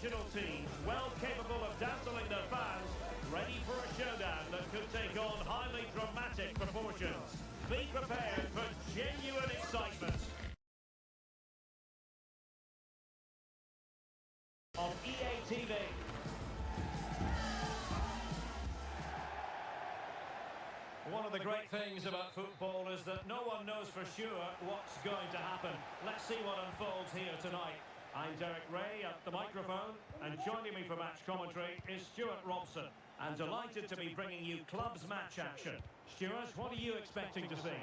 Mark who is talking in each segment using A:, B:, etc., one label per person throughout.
A: sensational teams, well capable of dazzling their fans, ready for a showdown that could take on highly dramatic proportions. Be prepared for genuine excitement. On EA TV. One of the great things about football is that no one knows for sure what's going to happen. Let's see what unfolds here tonight. I'm Derek Ray at the microphone, and joining me for match commentary is Stuart Robson. And delighted to be bringing you clubs match action. Stuart, what are you expecting to see?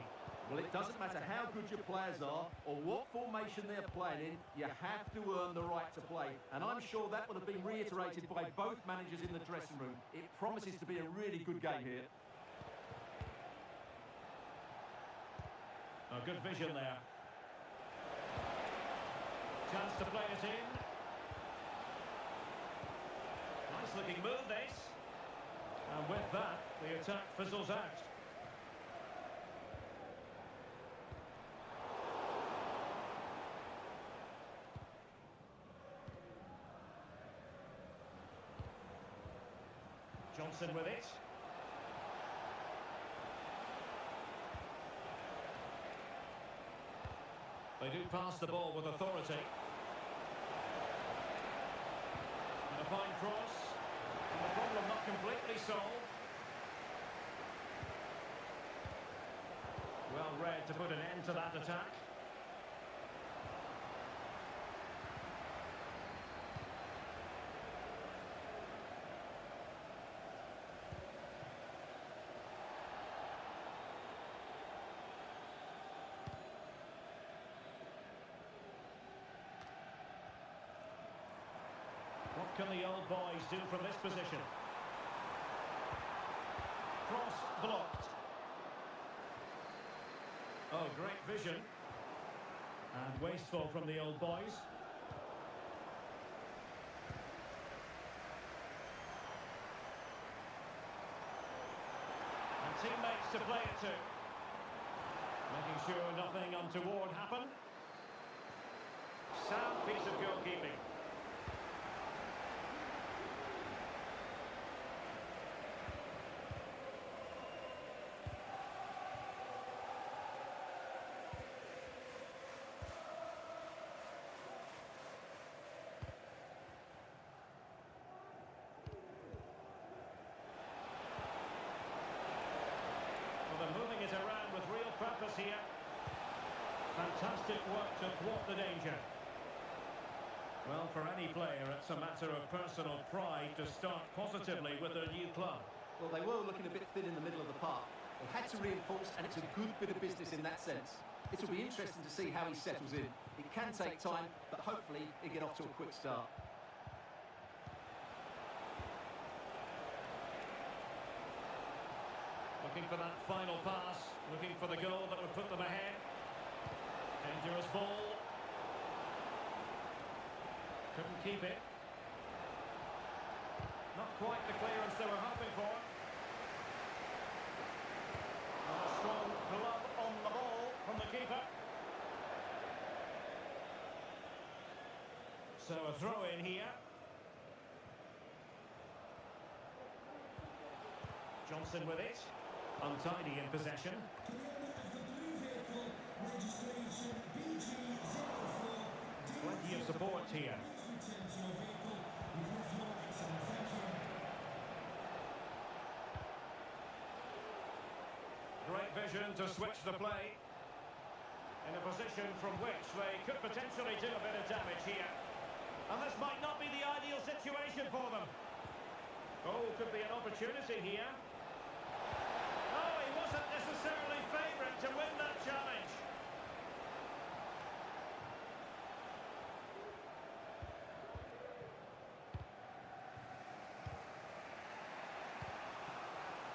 B: Well, it doesn't matter how good your players are or what formation they're playing in, you have to earn the right to play. And I'm sure that will have been reiterated by both managers in the dressing room. It promises to be a really good game here.
A: Oh, good vision there. Chance to play it in. Nice looking move this. And with that, the attack fizzles out. Johnson with it. They do pass the ball with authority. And a fine cross. And the problem not completely solved. Well read to put an end to that attack. What can the old boys do from this position? Cross blocked. Oh, great vision. And wasteful from the old boys. And teammates to play it to. Making sure nothing untoward happened. Sound piece of goalkeeping. They're moving it around with real purpose here. Fantastic work to thwart the danger. Well, for any player, it's a matter of personal pride to start positively with their new club.
B: Well, they were looking a bit thin in the middle of the park. They had to reinforce, and it's a good bit of business in that sense. It will be interesting to see how he settles in. It can take time, but hopefully he'll get off to a quick start.
A: Looking for that final pass, looking for the goal that would put them ahead. Dangerous ball. Couldn't keep it. Not quite the clearance they were hoping for. And a strong glove on the ball from the keeper. So a throw in here. Johnson with it. Untidy in possession. Plenty of support here. Great vision to switch the play. In a position from which they could potentially do a bit of damage here. And this might not be the ideal situation for them. Oh, could be an opportunity here. Wasn't necessarily favourite to win that challenge.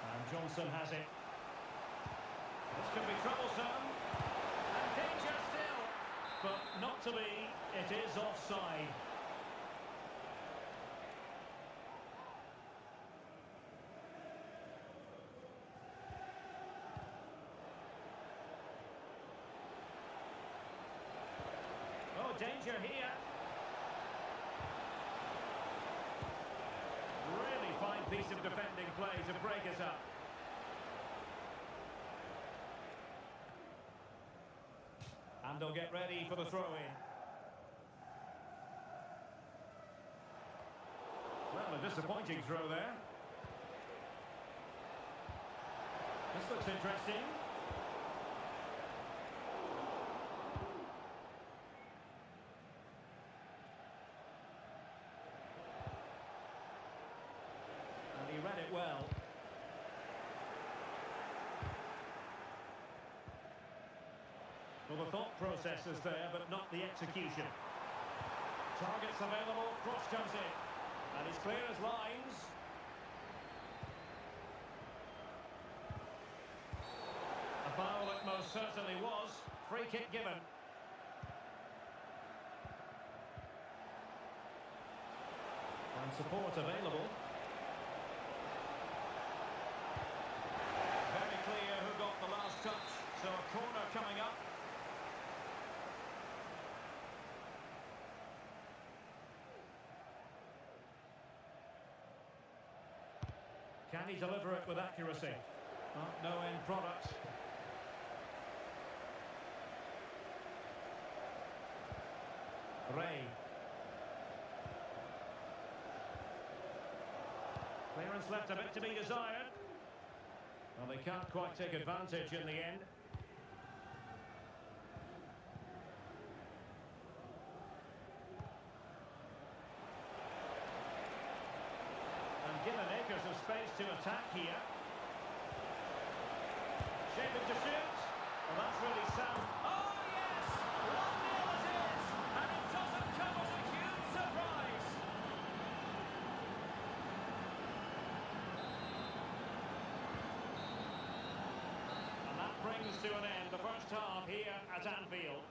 A: And Johnson has it. This could be troublesome. And danger still. But not to be. It is offside. Danger here. break it up. And they'll get ready for the throw-in. Well, a disappointing throw there. This looks interesting. And he read it well. Well, the thought process is there, but not the execution. Targets available, cross comes in. And he's clear as lines. A foul it most certainly was. Free kick given. And support available. Very clear who got the last touch. So a corner coming up. Can he deliver it with accuracy? Oh, no end product. Ray. Clearance left a bit to be desired. Well, they can't quite take advantage in the end. Given acres of space to attack here. Shaping to shoot. Well, that's really sound. Oh, yes! 1-0 it is! And it doesn't come as a huge surprise. And that brings to an end the first half here at Anfield.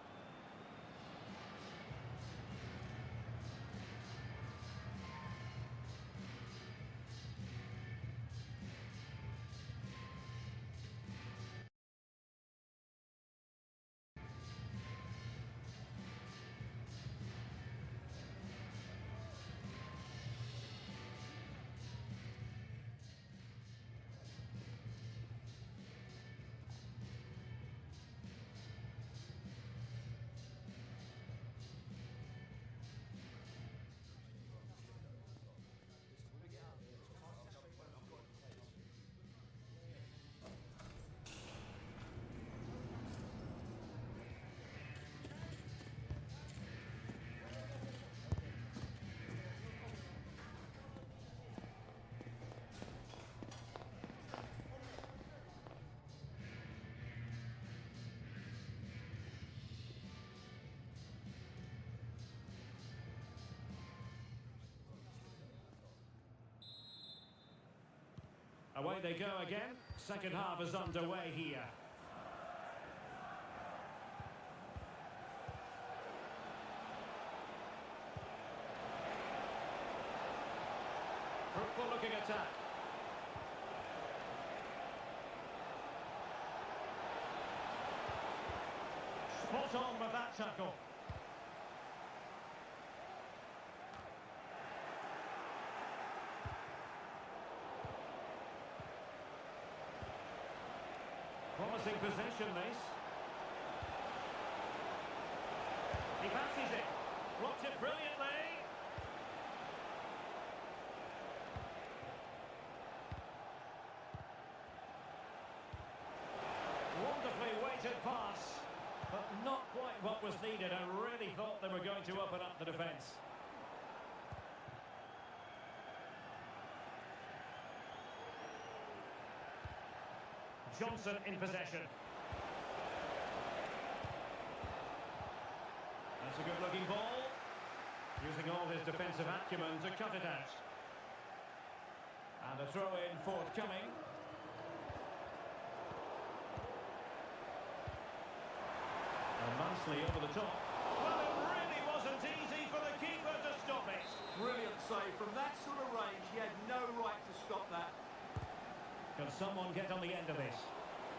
A: Away they go again. Second half is underway here. Fruitful looking attack. Spot on with that tackle. Promising possession, this. He fancies it. Blocked it brilliantly. Wonderfully weighted pass. But not quite what was needed. I really thought they were going to open up the defence. Johnson in possession. That's a good-looking ball. Using all his defensive acumen to cut it out. And a throw-in forthcoming. And nicely over the top. Well, it really wasn't easy for the keeper to stop it.
B: Brilliant save. From that sort of range, he had no right to stop that.
A: Can someone get on the end of this?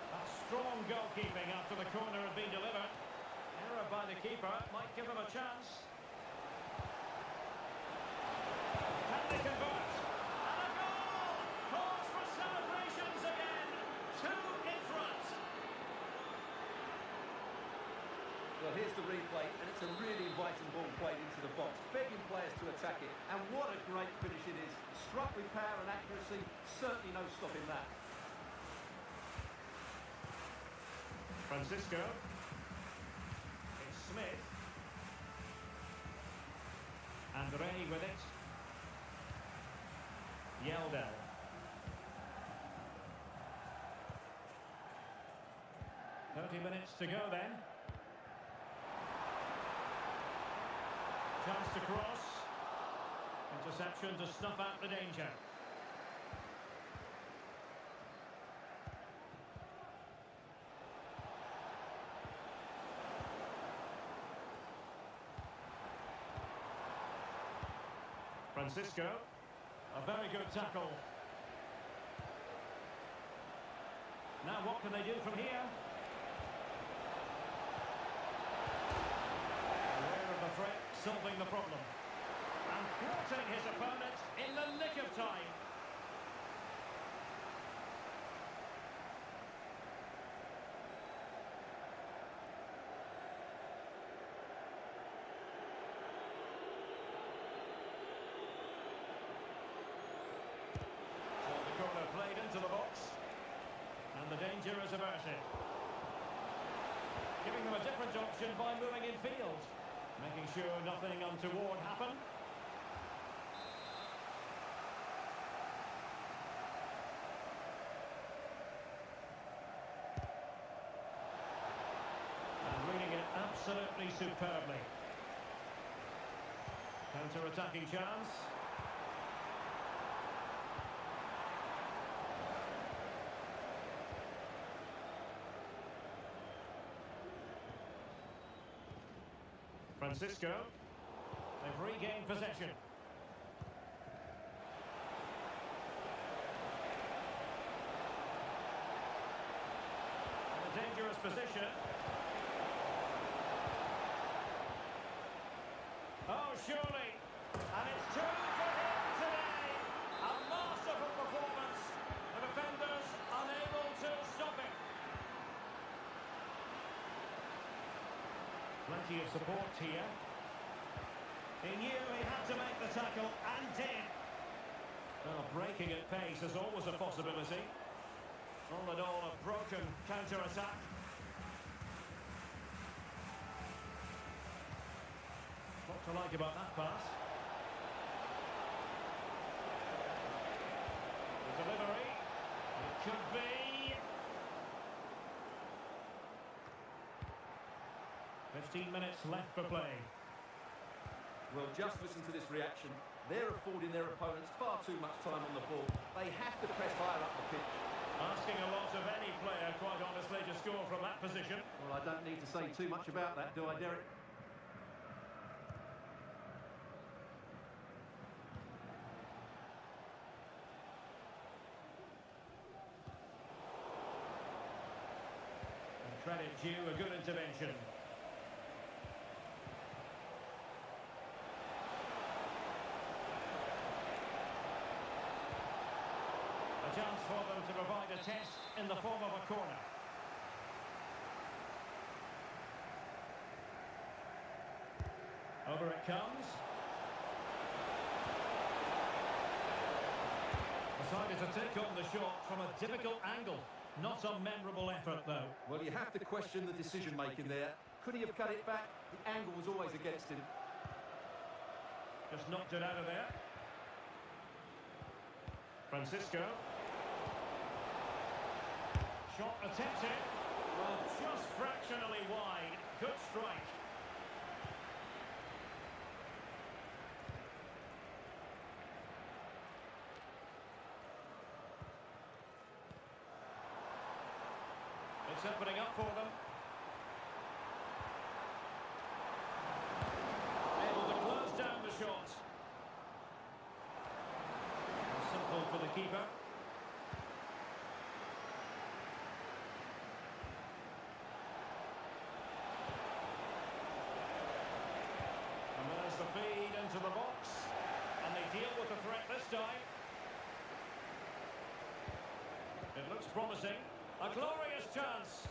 A: That's strong goalkeeping after the corner had been delivered. Error by the keeper might give them a chance. Can they convert? And a goal! Calls for celebration!
B: here's the replay, and it's a really inviting ball played into the box, begging players to attack it. And what a great finish it is. Struck with power and accuracy, certainly no stopping that.
A: Francisco. It's Smith. Andre with it. Yeldel. Minutes to go then. Chance to cross. Interception to snuff out the danger. Francisco. A very good tackle. Now what can they do from here? Threat, solving the problem. And thwarting his opponent in the nick of time. So the corner played into the box. And the danger is averted. Giving them a different option by moving in field. Making sure nothing untoward happened. And reading it absolutely superbly. Counter-attacking chance. Francisco, they've regained possession. In a dangerous position. Oh, surely. And it's two for him today. A masterful performance. The defenders unable to stop it. Plenty of support here. He knew he had to make the tackle and did. Well, breaking at pace is always a possibility. All in all, a broken counter-attack. What to like about that pass? The delivery. It could be. 15 minutes left for play.
B: Well, just listen to this reaction. They're affording their opponents far too much time on the ball. They have to press higher up the pitch.
A: Asking a lot of any player, quite honestly, to score from that position.
B: Well, I don't need to say too much about that, do I, Derek?
A: And credit due, a good intervention. A chance for them to provide a test in the form of a corner. Over it comes. Decided to take on the shot from a difficult angle. Not a memorable effort, though.
B: Well, you have to question the decision-making there. Could he have cut it back? The angle was always against him.
A: Just knocked it out of there. Francisco. Shot attempted. Well, just fractionally wide. Good strike. It's opening up for them. Able to close down the shot. Simple for the keeper. And there's the feed into the box. And they deal with the threat this time. It looks promising. A glorious chance.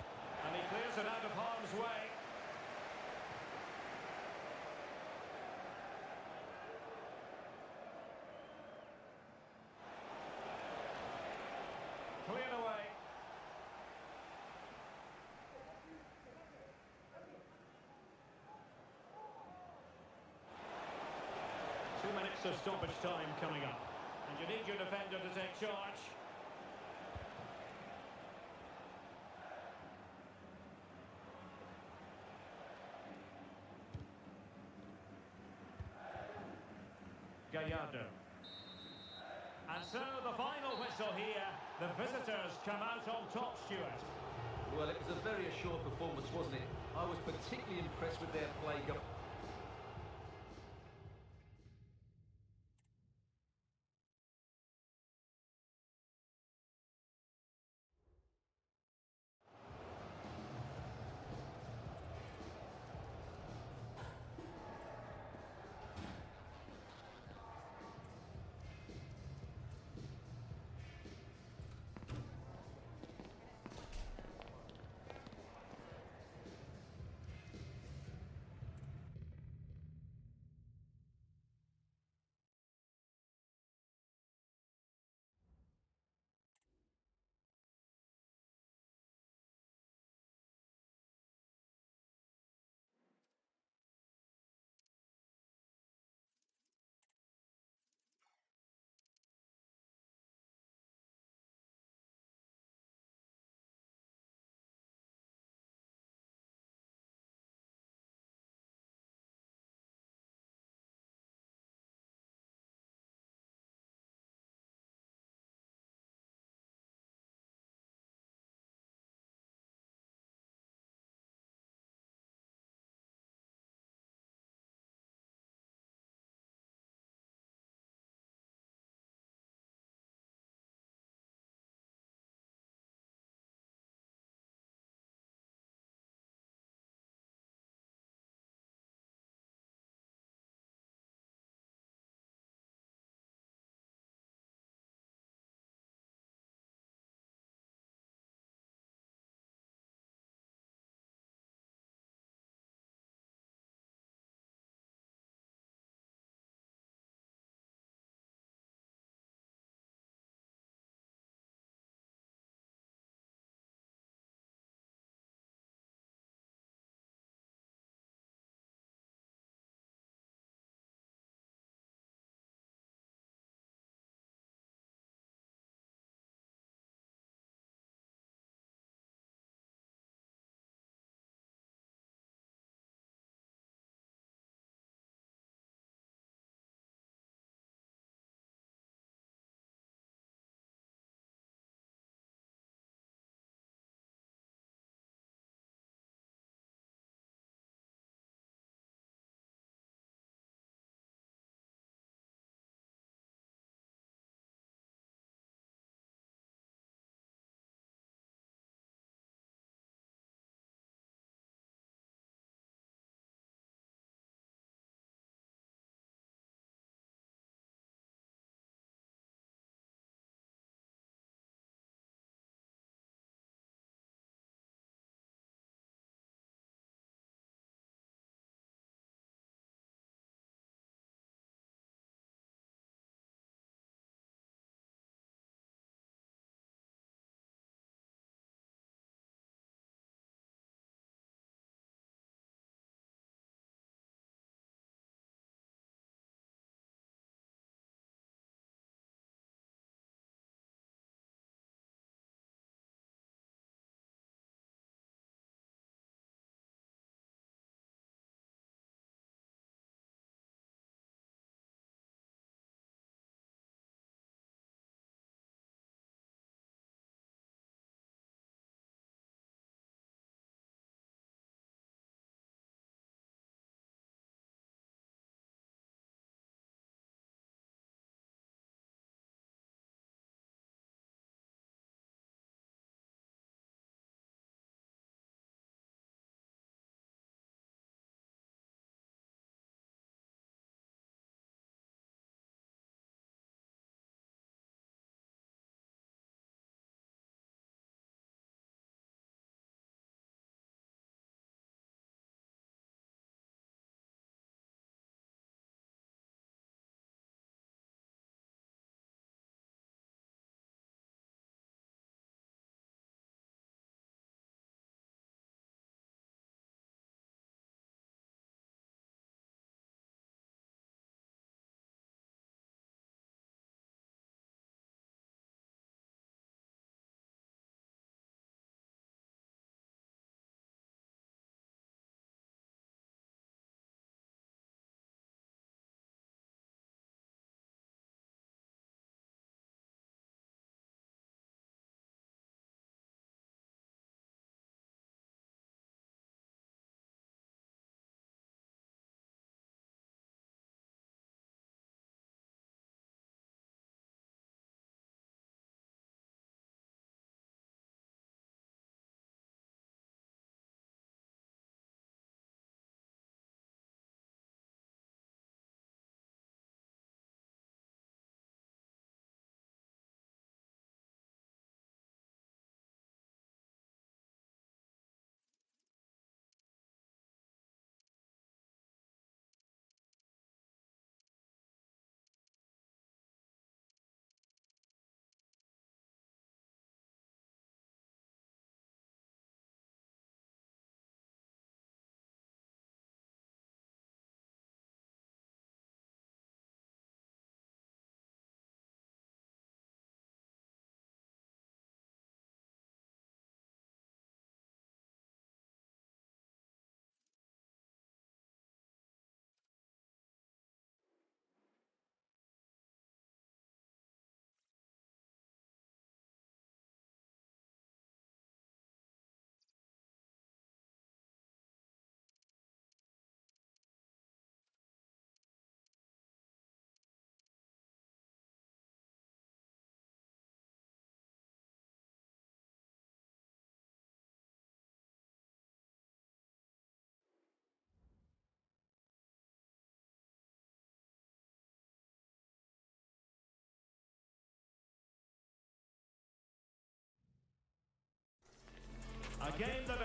A: And he clears it out of harm's way. So stoppage time coming up. And you need your defender to take charge. Gallardo. And so the final whistle here. The visitors come out on top, Stuart.
B: Well, it was a very assured performance, wasn't it? I was particularly impressed with their play.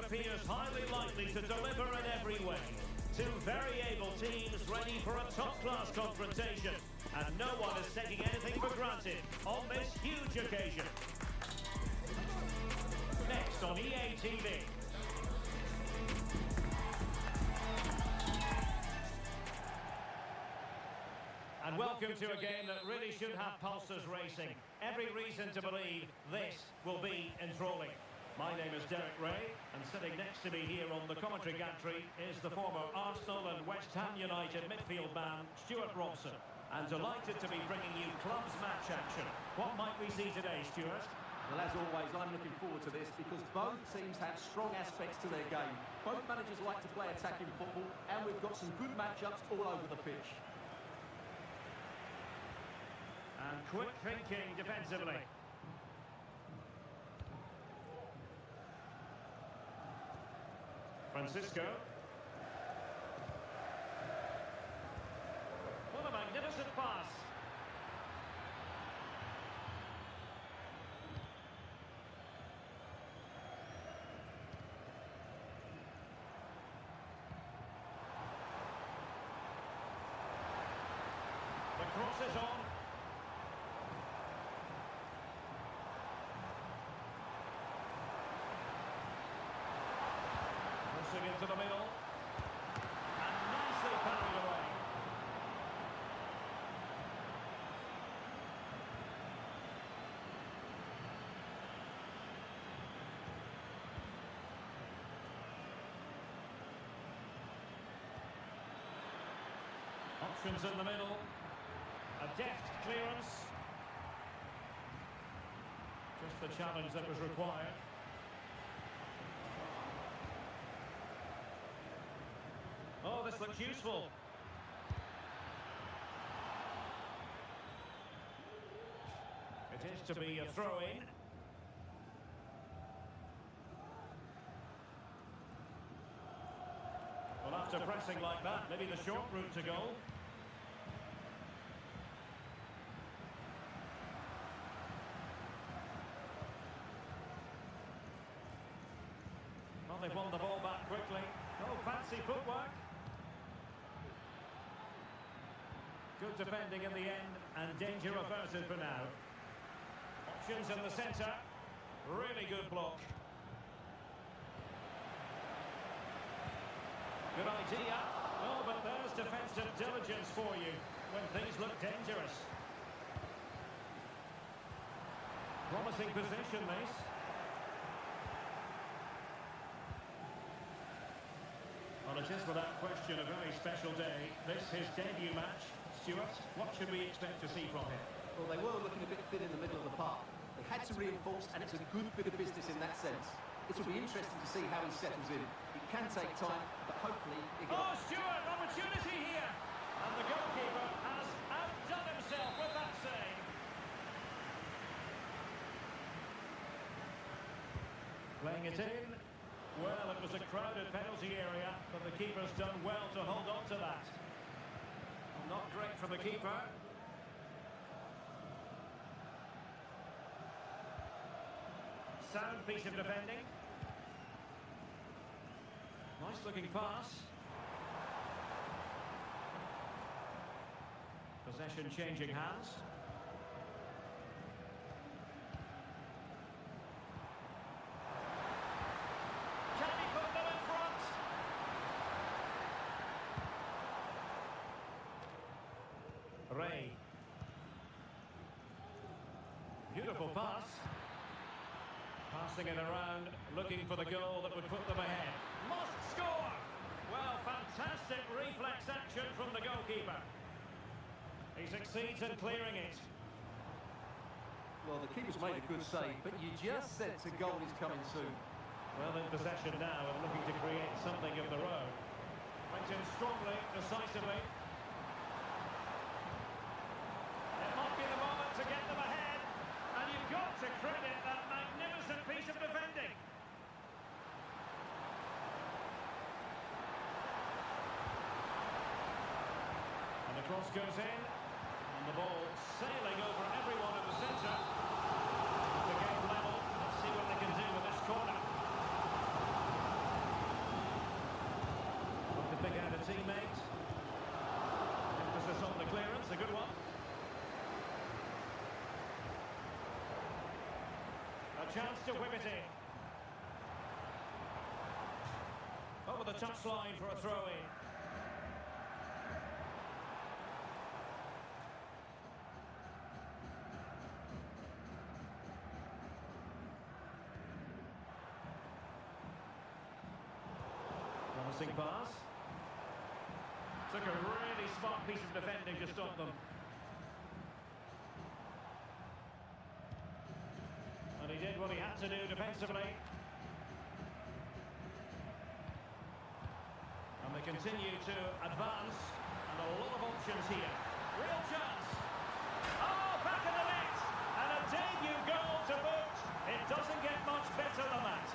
A: appears highly likely to deliver in every way. Two very able teams ready for a top-class confrontation. And no one is taking anything for granted on this huge occasion. Next on EA TV. And welcome to a game that really should have pulses racing. Every reason to believe this will be enthralling. My name is Derek Ray, and sitting next to me here on the commentary gantry is the former Arsenal and West Ham United midfield man, Stuart Robson. And delighted to be bringing you clubs match action. What might we see today, Stuart?
B: Well, as always, I'm looking forward to this because both teams have strong aspects to their game. Both managers like to play attacking football, and we've got some good matchups all over the pitch.
A: And quick thinking defensively. Francisco. What a magnificent pass. The cross is on. Into the middle and nicely parried away. Options in the middle, a deft clearance, just the challenge that was required. Oh, this looks useful. It is to be a throw-in. Well, after pressing like that, maybe the short route to goal. Well, they've won the ball back quickly. Oh, fancy footwork. Good defending in the end, and danger averted for now. Options in the centre. Really good block. Good idea. Oh, but there's defensive diligence for you when things look dangerous. Promising position, this. Well, it is without question a very special day. This his debut match. Stuart, what should we expect to see from him?
B: Well, they were looking a bit thin in the middle of the park. They had to reinforce, and it's a good bit of business in that sense. It will be interesting to see how he settles in. It can take time, but hopefully...
A: Oh, Stuart, opportunity here! And the goalkeeper has outdone himself with that save. Playing it in. Well, it was a crowded penalty area, but the keeper's done well to hold on to that. Not great for the keeper. Sound piece of defending. Nice looking pass. Possession changing hands. Can he put them in front? Ray. Beautiful pass. Passing it around, looking for the goal that would put them ahead. Must score! Well, fantastic reflex action from the goalkeeper. He succeeds in clearing it.
B: Well, the keeper's made a good save, but you just said a goal is coming soon.
A: Well, in possession now and looking to create something of their own. Went in strongly, decisively. It might be the moment to get them ahead. And you've got to credit that magnificent piece of defending. And the cross goes in. And the ball sailing over everyone in the centre. The game level. Let's see what they can do with this corner. A chance to whip it in. Over the touchline for a throw-in. Promising pass. Took a really smart piece of defending to stop them. And he did what he had to do defensively. And they continue to advance. And a lot of options here. Real chance. Oh, back in the net. And a debut goal to boot. It doesn't get much better than that.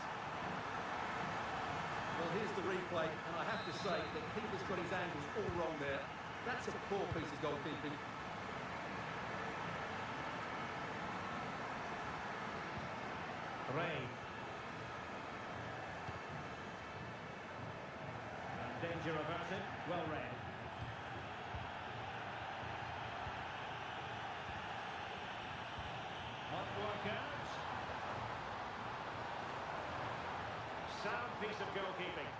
B: Well, here's the replay, and I have to say the keeper's got his angles all wrong there. That's a poor piece of goalkeeping.
A: Ray. And danger averted. Well read. Might work out. Sound piece of goalkeeping.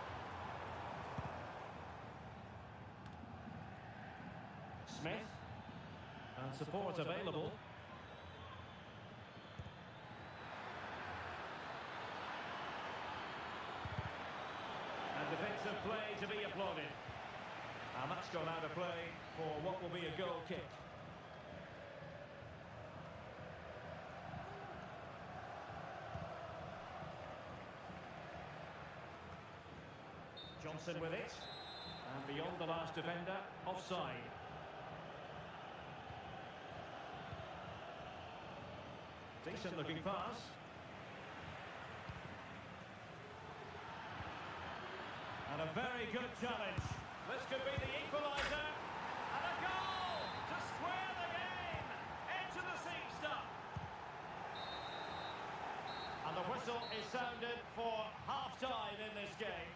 A: Smith. And support available. And defensive play to be applauded. And that's gone out of play for what will be a goal kick. Johnson with it. And beyond the last defender, offside. Decent looking pass. And a very good challenge. This could be the equaliser. And a goal to square the game. Into the seat stop. And the whistle is sounded for half-time in this game.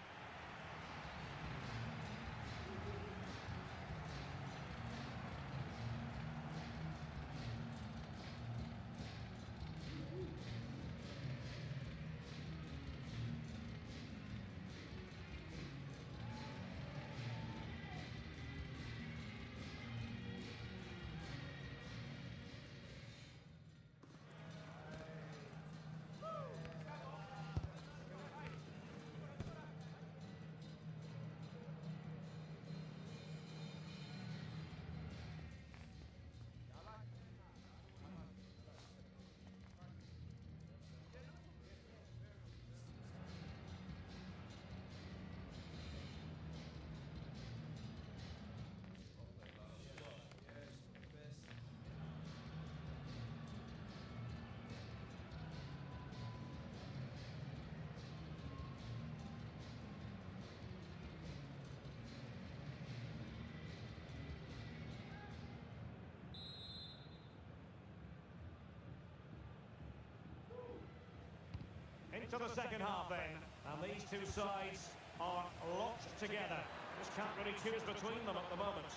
A: Into the second half then, and these two sides are locked together. Just can't really choose between them at the moment.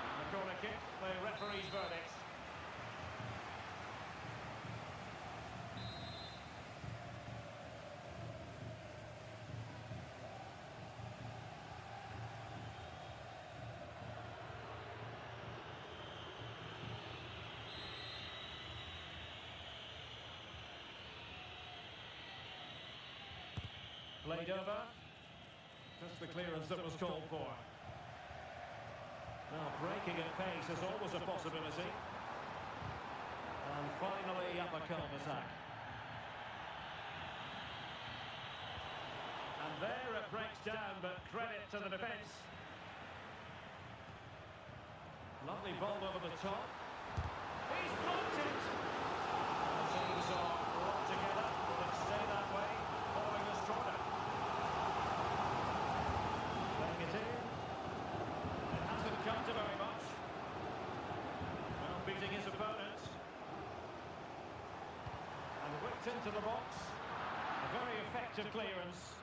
A: And the corner kick, the referee's verdict. Played over. Just the clearance that was called for. Now, breaking at pace is always a possibility. And finally, up a cul-de-sac. And there it breaks down, but credit to the defence. Lovely ball over the top. He's blocked it! The teams are locked together. Let's stay that way. Following this corner. Playing it in. It hasn't come to very much. Well, beating his opponent. And whipped into the box. A very effective clearance.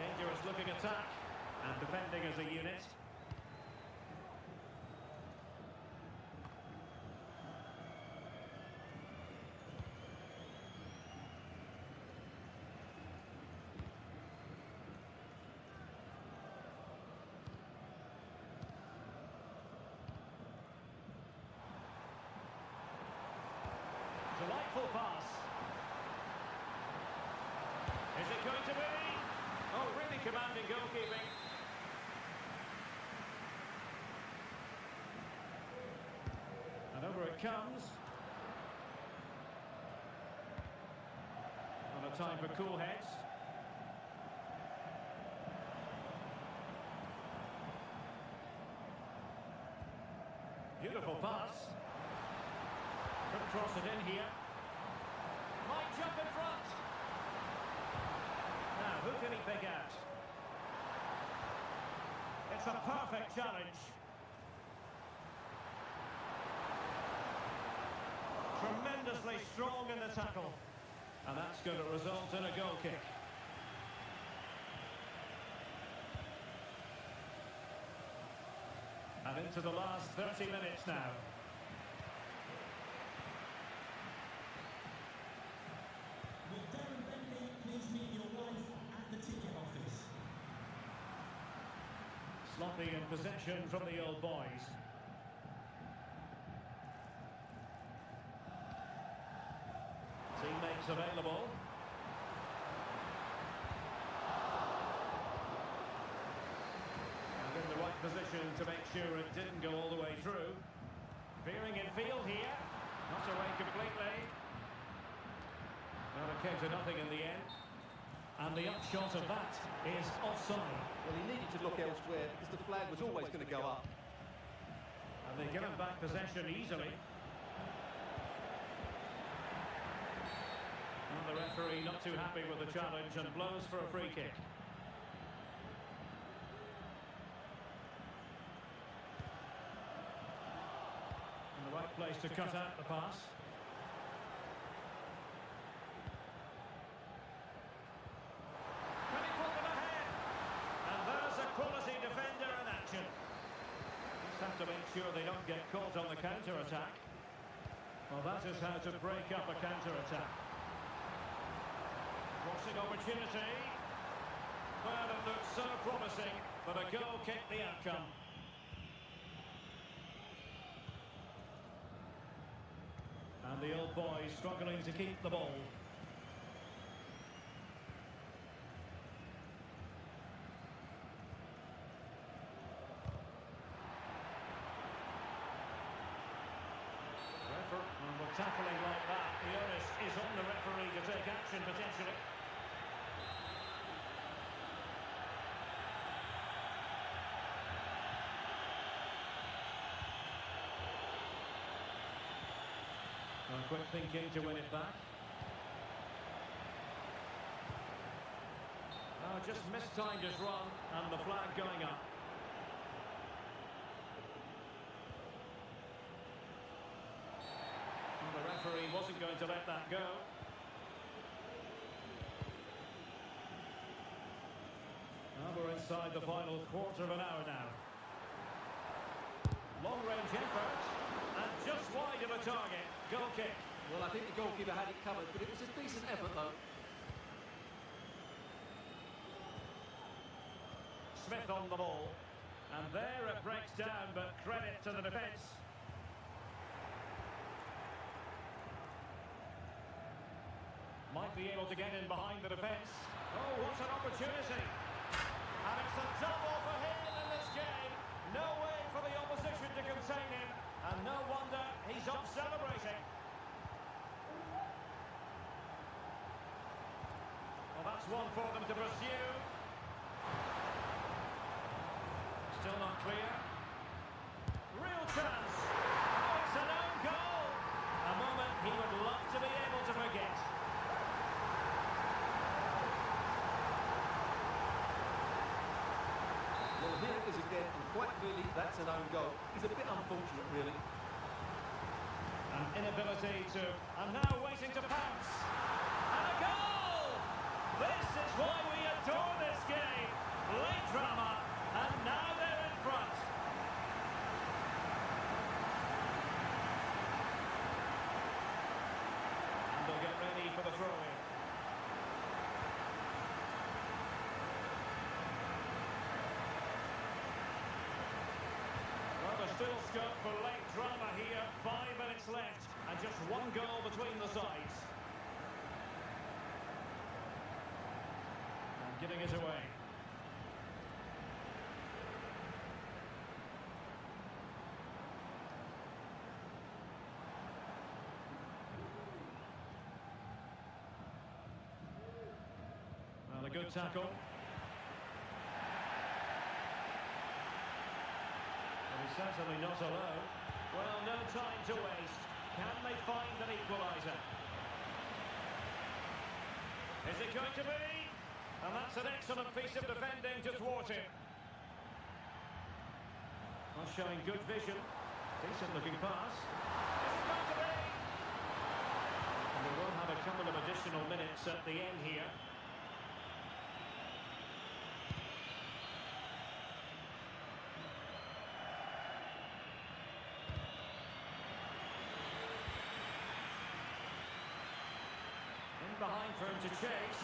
A: Dangerous looking attack. And defending as a unit. commanding goalkeeping. And over it comes. On a time for cool heads. Beautiful pass. Could cross it in here. Might jump in front. Now, who can he pick out? It's a perfect challenge. Tremendously strong in the tackle. And that's going to result in a goal kick. And into the last 30 minutes now. Sloppy in possession from the old boys. Teammates available. And in the right position to make sure it didn't go all the way through. Veering in field here. Not away completely. Well, it came to nothing in the end. And the upshot of that is offside.
B: Well, he needed to look elsewhere because the flag was always going to go up.
A: And they give him back possession easily. And the referee not too happy with the challenge and blows for a free kick. In the right place to cut out the pass. Can he put them ahead? And there's a quality defender in action. Just have to make sure they don't get caught on the counter-attack. Well, that is how to break up a counter-attack. Crossing opportunity. Well, it looks so promising, but a goal kicked the outcome. And the old boys struggling to keep the ball. And with tackling like that, the onus is on the referee to take action potentially. And quick thinking to win it back. Oh, just mistimed his run and the flag going up. And the referee wasn't going to let that go. Now we're inside the final quarter of an hour now. Long-range effort, and just wide of a target. Goal kick.
B: Well, I think the goalkeeper had it covered, but it was a decent effort, though.
A: Smith on the ball. And there it breaks down, but credit to the defence. Might be able to get in behind the defence. Oh, what an opportunity. And it's a double for him in this game. No way for the opposition to contain him. And no wonder he's off celebrating. Well, that's one for them to pursue. Still not clear. Real chance. Oh, it's an own goal. A moment he would love to be able to forget.
B: Well, here it is again, and quite clearly that's an own goal. It's a bit unfortunate, really.
A: An inability to... and now waiting to pounce. And a goal! This is why we adore this game. Late drama, and now they're in front. And they'll get ready for the throw-in. Well, there's still scope for late drama here. 5 minutes left, and just one goal between the sides. And giving it away. good tackle. But he's certainly not alone. Well, no time to waste. Can they find an equaliser? Is it going to be? And that's an excellent piece of defending to thwart it. Well, showing good vision. Decent looking pass. Is it going to be? And we will have a couple of additional minutes at the end here. In behind for him to chase.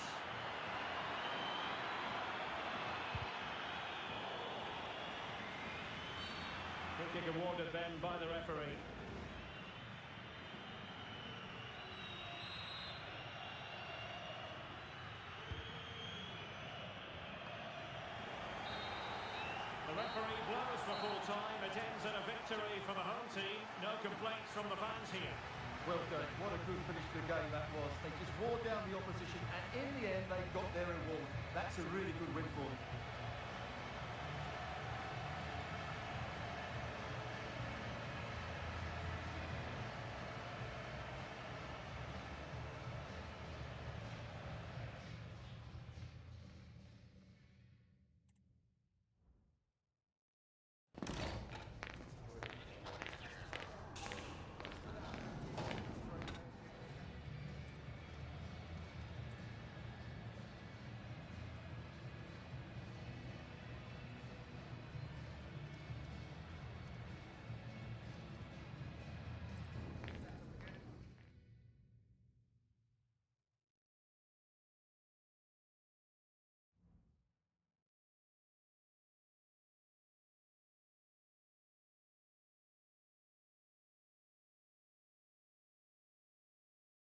A: Free kick awarded then by the referee. The referee blows for full time. It ends in a victory for the home team. No complaints from the fans here.
B: Well done. What a good finish to the game that was. They just wore down the opposition, and in the end, they got their reward. That's a really good win for them.